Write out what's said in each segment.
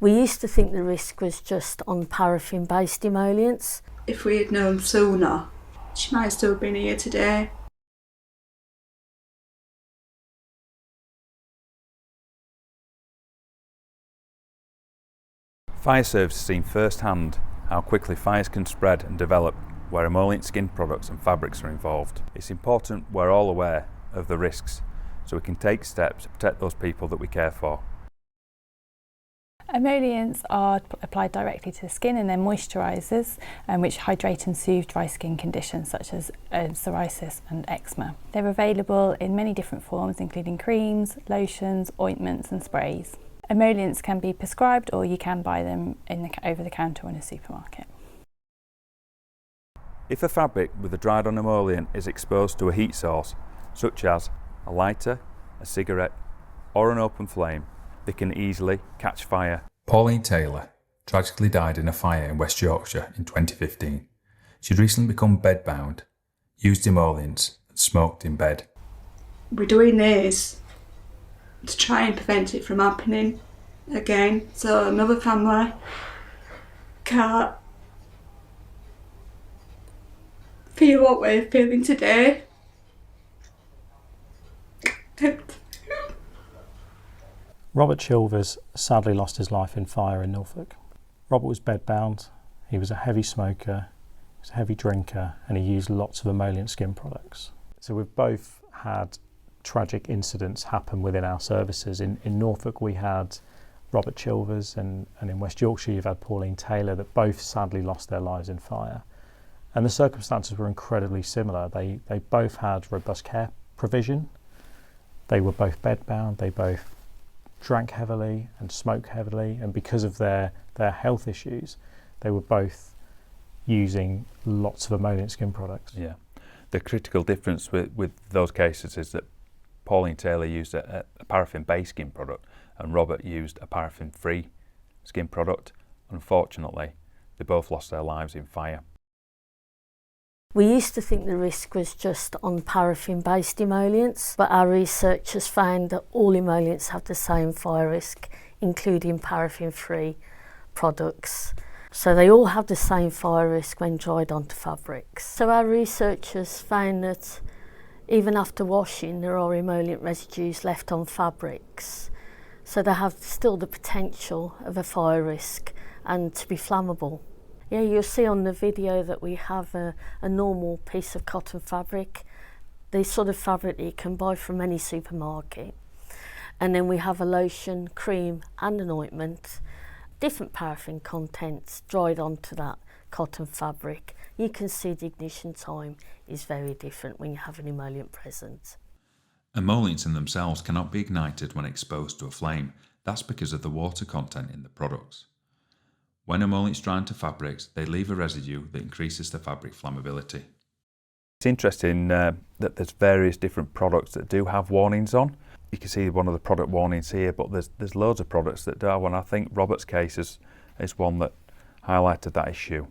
We used to think the risk was just on paraffin-based emollients. If we had known sooner, she might still have been here today. Fire service has seen firsthand how quickly fires can spread and develop where emollient skin products and fabrics are involved. It's important we're all aware of the risks so we can take steps to protect those people that we care for. Emollients are applied directly to the skin and they're moisturisers which hydrate and soothe dry skin conditions such as psoriasis and eczema. They're available in many different forms including creams, lotions, ointments and sprays. Emollients can be prescribed or you can buy them over the counter in a supermarket. If a fabric with a dried on emollient is exposed to a heat source such as a lighter, a cigarette or an open flame, they can easily catch fire. Pauline Taylor tragically died in a fire in West Yorkshire in 2015. She'd recently become bedbound, used emollients and smoked in bed. We're doing this to try and prevent it from happening again, so another family can't feel what we're feeling today. Robert Chilvers sadly lost his life in fire in Norfolk. Robert was bedbound, he was a heavy smoker, he was a heavy drinker, and he used lots of emollient skin products. So we've both had tragic incidents happen within our services. In Norfolk we had Robert Chilvers, and in West Yorkshire you've had Pauline Taylor, that both sadly lost their lives in fire. And the circumstances were incredibly similar. They both had robust care provision, they were both bedbound, they both drank heavily and smoked heavily, and because of their health issues they were both using lots of emollient skin products. Yeah, the critical difference with those cases is that Pauline Taylor used a paraffin-based skin product and Robert used a paraffin-free skin product. Unfortunately, they both lost their lives in fire. We used to think the risk was just on paraffin-based emollients, but our research has found that all emollients have the same fire risk, including paraffin-free products. So they all have the same fire risk when dried onto fabrics. So our researchers found that even after washing, there are emollient residues left on fabrics. So they have still the potential of a fire risk and to be flammable. Yeah, you'll see on the video that we have a normal piece of cotton fabric, the sort of fabric that you can buy from any supermarket. And then we have a lotion, cream and an ointment, different paraffin contents dried onto that cotton fabric. You can see the ignition time is very different when you have an emollient present. Emollients in themselves cannot be ignited when exposed to a flame. That's because of the water content in the products. When emollients dry into fabrics, they leave a residue that increases the fabric flammability. It's interesting that there's various different products that do have warnings on. You can see one of the product warnings here, but there's loads of products that do, and I think Robert's case is one that highlighted that issue.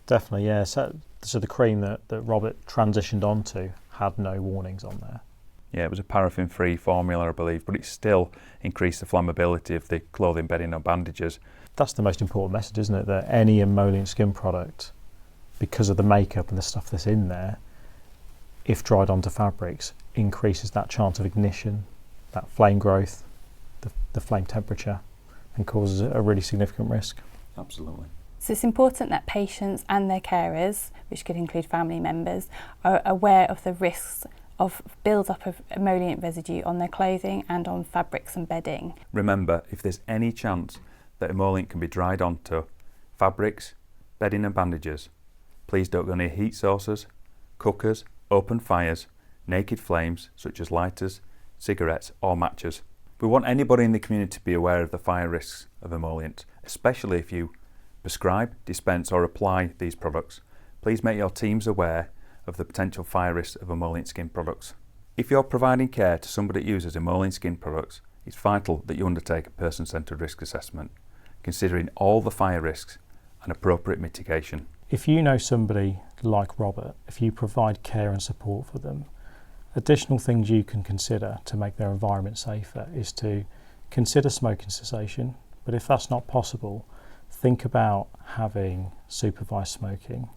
Definitely, yeah. So the cream that Robert transitioned onto had no warnings on there. Yeah, it was a paraffin-free formula, I believe, but it still increased the flammability of the clothing, bedding or bandages. That's the most important message, isn't it? That any emollient skin product, because of the makeup and the stuff that's in there, if dried onto fabrics, increases that chance of ignition, that flame growth, the flame temperature, and causes a really significant risk. Absolutely. So it's important that patients and their carers, which could include family members, are aware of the risks of build-up of emollient residue on their clothing and on fabrics and bedding. Remember, if there's any chance that emollient can be dried onto fabrics, bedding and bandages, please don't go near heat sources, cookers, open fires, naked flames such as lighters, cigarettes or matches. We want anybody in the community to be aware of the fire risks of emollient, especially if you prescribe, dispense or apply these products. Please make your teams aware of the potential fire risks of emollient skin products. If you're providing care to somebody that uses emollient skin products, it's vital that you undertake a person-centred risk assessment, considering all the fire risks and appropriate mitigation. If you know somebody like Robert, if you provide care and support for them, additional things you can consider to make their environment safer is to consider smoking cessation, But if that's not possible, think about having supervised smoking.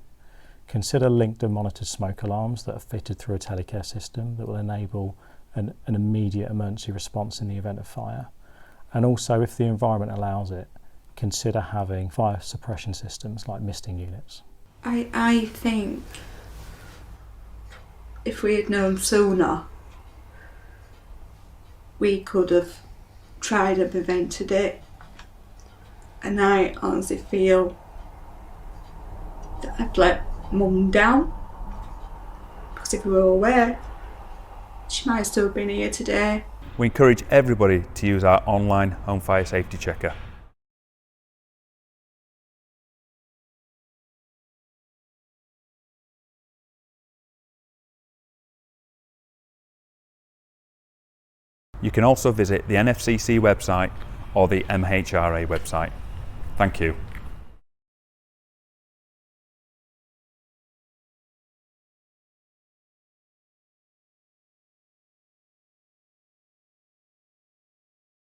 Consider linked and monitored smoke alarms that are fitted through a telecare system that will enable an immediate emergency response in the event of fire. And also, if the environment allows it, consider having fire suppression systems like misting units. I think if we had known sooner, we could have tried and prevented it. And I honestly feel that I've let Mum down, because if we were aware, she might still have been here today. We encourage everybody to use our online home fire safety checker. You can also visit the NFCC website or the MHRA website. Thank you.